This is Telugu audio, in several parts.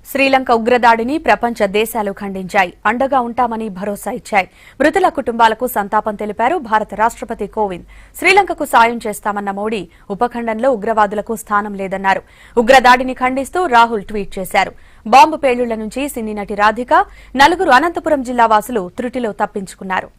శ్రీలంక ఉగ్రదాడిని ప్రపంచ దేశాలు ఖండించాయి. అండగా ఉంటామని భరోసా ఇచ్చాయి. మృతుల కుటుంబాలకు సంతాపం తెలిపారు భారత రాష్ట్రపతి కోవింద్. శ్రీలంకకు సాయం చేస్తామన్న మోడీ ఉపఖండంలో ఉగ్రవాదులకు స్థానం లేదన్నారు. ఉగ్రదాడిని ఖండిస్తూ రాహుల్ ట్వీట్ చేశారు. బాంబు పేలుళ్ల నుంచి సినీ నటి రాధిక, నలుగురు అనంతపురం జిల్లా వాసులు త్రుటిలో తప్పించుకున్నారు.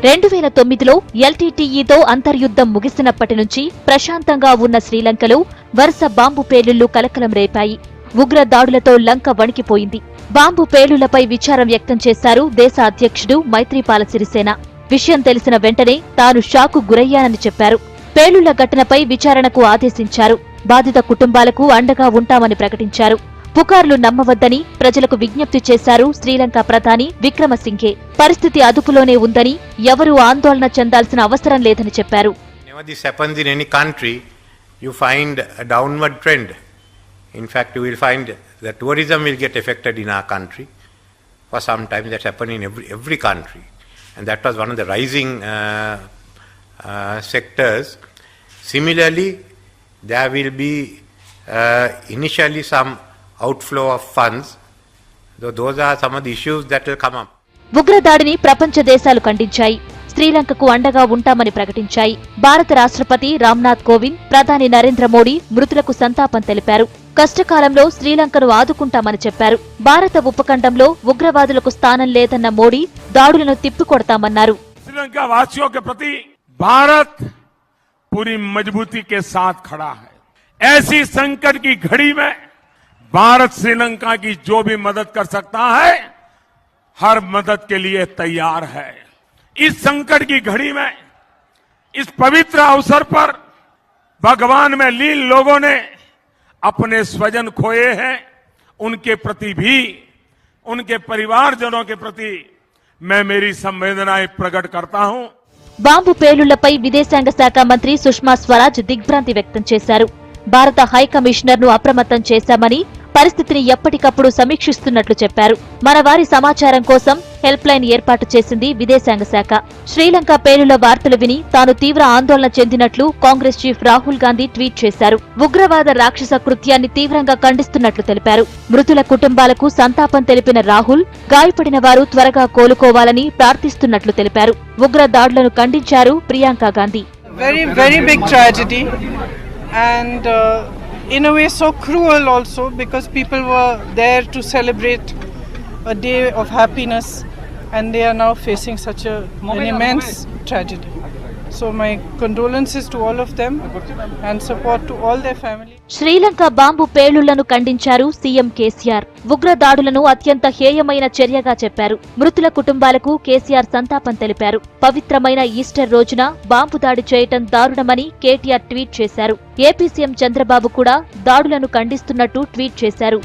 2009లో ఎల్టీటీఈతో అంతర్యుద్ధం ముగిసినప్పటి నుంచి ప్రశాంతంగా ఉన్న శ్రీలంకలో వరుస బాంబు పేలుళ్లు కలకలం రేపాయి. ఉగ్ర దాడులతో లంక వణికిపోయింది. బాంబు పేలుళ్లపై విచారం వ్యక్తం చేశారు దేశ అధ్యక్షుడు మైత్రీపాల సిరిసేన. విషయం తెలిసిన వెంటనే తాను షాకు గురయ్యానని చెప్పారు. పేలుళ్ల ఘటనపై విచారణకు ఆదేశించారు. బాధిత కుటుంబాలకు అండగా ఉంటామని ప్రకటించారు. పుకార్లు నమ్మవద్దని ప్రజలకు విజ్ఞప్తి చేశారు శ్రీలంక ప్రధాని విక్రమసింఘే. పరిస్థితి అదుపులోనే ఉందని, ఎవరూ ఆందోళన చెందాల్సిన అవసరం లేదని చెప్పారు. Whenever this happens in any country, you find a downward trend. In fact, you will find that tourism will get affected in our country. For some time, that's happened in every country, and that was one of the rising sectors. Similarly, there will be initially some outflow of funds. Those are some of the issues that will come up. ఉగ్రదాడిని ప్రపంచ దేశాలు ఖండించాయి. శ్రీలంకకు అండగా ఉంటామని ప్రకటించాయి. భారత రాష్ట్రపతి రామ్నాథ్ కోవింద్, ప్రధాని నరేంద్ర మోడీ మృతులకు సంతాపం తెలిపారు. కష్టకాలంలో శ్రీలంకను ఆదుకుంటామని చెప్పారు. భారత ఉపఖండంలో ఉగ్రవాదులకు స్థానం లేదన్న మోడీ దాడులను తిప్పికొడతామన్నారు. శ్రీలంక వాసియోं के प्रति भारत पूरी मजबूती के साथ खड़ा है. ऐसी संकट की घड़ी में भारत श्रीलंका की जो भी मदद कर सकता है, हर मदद के लिए तैयार है. इस संकट की घड़ी में, इस पवित्र अवसर पर भगवान में लीन लोगों ने अपने स्वजन खोए हैं. उनके प्रति भी, उनके परिवारजनों के प्रति मैं मेरी संवेदनाएं प्रकट करता हूं. బాంబు పేలుళ్లపై విదేశాంగ శాఖ మంత్రి సుష్మా స్వరాజ్ దిగ్భ్రాంతి వ్యక్తం చేశారు. భారత హైకమిషనర్ను అప్రమత్తం చేశామని, పరిస్థితిని ఎప్పటికప్పుడు సమీక్షిస్తున్నట్లు చెప్పారు. మన వారి సమాచారం కోసం హెల్ప్ లైన్ ఏర్పాటు చేసింది విదేశాంగ శాఖ. శ్రీలంక పేలుళ్ల వార్తలు విని తాను తీవ్ర ఆందోళన చెందినట్లు కాంగ్రెస్ చీఫ్ రాహుల్ గాంధీ ట్వీట్ చేశారు. ఉగ్రవాద రాక్షస కృత్యాన్ని తీవ్రంగా ఖండిస్తున్నట్లు తెలిపారు. మృతుల కుటుంబాలకు సంతాపం తెలిపిన రాహుల్, గాయపడిన వారు త్వరగా కోలుకోవాలని ప్రార్థిస్తున్నట్లు తెలిపారు. ఉగ్ర దాడులను ఖండించారు Priyanka Gandhi. Very big tragedy, and in a way so cruel also, because people were there to celebrate a day of happiness and they are now facing such an immense tragedy. So my condolences to all of them and support to all their family. Sri Lanka bomb పేలుళ్లను ఖండించారు సీఎం కేసీఆర్. ఉగ్ర దాడులను అత్యంత హేయమైన చర్యగా చెప్పారు. మృతుల కుటుంబాలకు కేసీఆర్ సంతాపం తెలిపారు. పవిత్రమైన ఈస్టర్ రోజున బాంబు దాడి చేయటం దారుణమని కేటీఆర్ ట్వీట్ చేశారు. ఏపీ సీఎం చంద్రబాబు కూడా దాడులను ఖండిస్తున్నట్టు ట్వీట్ చేశారు.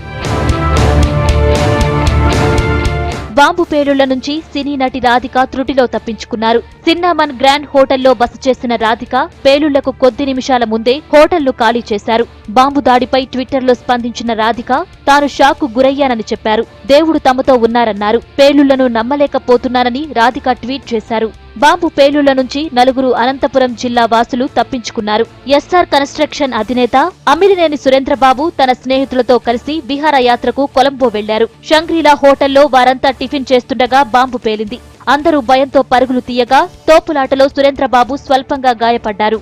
బాంబు పేలుళ్ల నుంచి సినీ నటి రాధిక త్రుటిలో తప్పించుకున్నారు. సిన్నామన్ గ్రాండ్ హోటల్లో బస చేసిన రాధిక పేలుళ్లకు కొద్ది నిమిషాల ముందే హోటల్ను ఖాళీ చేశారు. బాంబు దాడిపై ట్విట్టర్లో స్పందించిన రాధిక తాను షాకు గురయ్యానని చెప్పారు. దేవుడు తమతో ఉన్నారన్నారు. పేలుళ్లను నమ్మలేకపోతున్నానని రాధిక ట్వీట్ చేశారు. బాంబు పేలుళ్ల నుంచి నలుగురు అనంతపురం జిల్లా వాసులు తప్పించుకున్నారు. ఎస్ఆర్ కన్స్ట్రక్షన్ అధినేత అమిలినేని సురేంద్రబాబు తన స్నేహితులతో కలిసి విహారయాత్రకు కొలంబో వెళ్లారు. షంగ్రీలా హోటల్లో వారంతా టిఫిన్ చేస్తుండగా బాంబు పేలింది. అందరూ భయంతో పరుగులు తీయగా తోపులాటలో సురేంద్రబాబు స్వల్పంగా గాయపడ్డారు.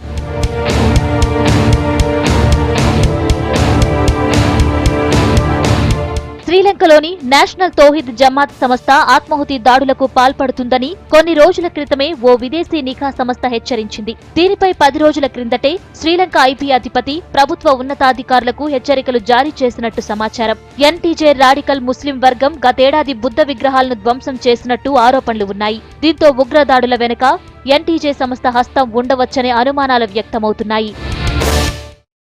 శ్రీలంకలోని నేషనల్ తౌహీద్ జమాత్ సంస్థ ఆత్మాహుతి దాడులకు పాల్పడుతుందని కొన్ని రోజుల క్రితమే ఓ విదేశీ నిఘా సంస్థ హెచ్చరించింది. దీనిపై 10 రోజుల క్రిందటే శ్రీలంక ఐపీ అధిపతి ప్రభుత్వ ఉన్నతాధికారులకు హెచ్చరికలు జారీ చేసినట్టు సమాచారం. ఎన్టీజే రాడికల్ ముస్లిం వర్గం గతేడాది బుద్ధ విగ్రహాలను ధ్వంసం చేసినట్టు ఆరోపణలు ఉన్నాయి. దీంతో ఉగ్రదాడుల వెనుక ఎన్టీజే సంస్థ హస్తం ఉండవచ్చనే అనుమానాలు వ్యక్తమవుతున్నాయి.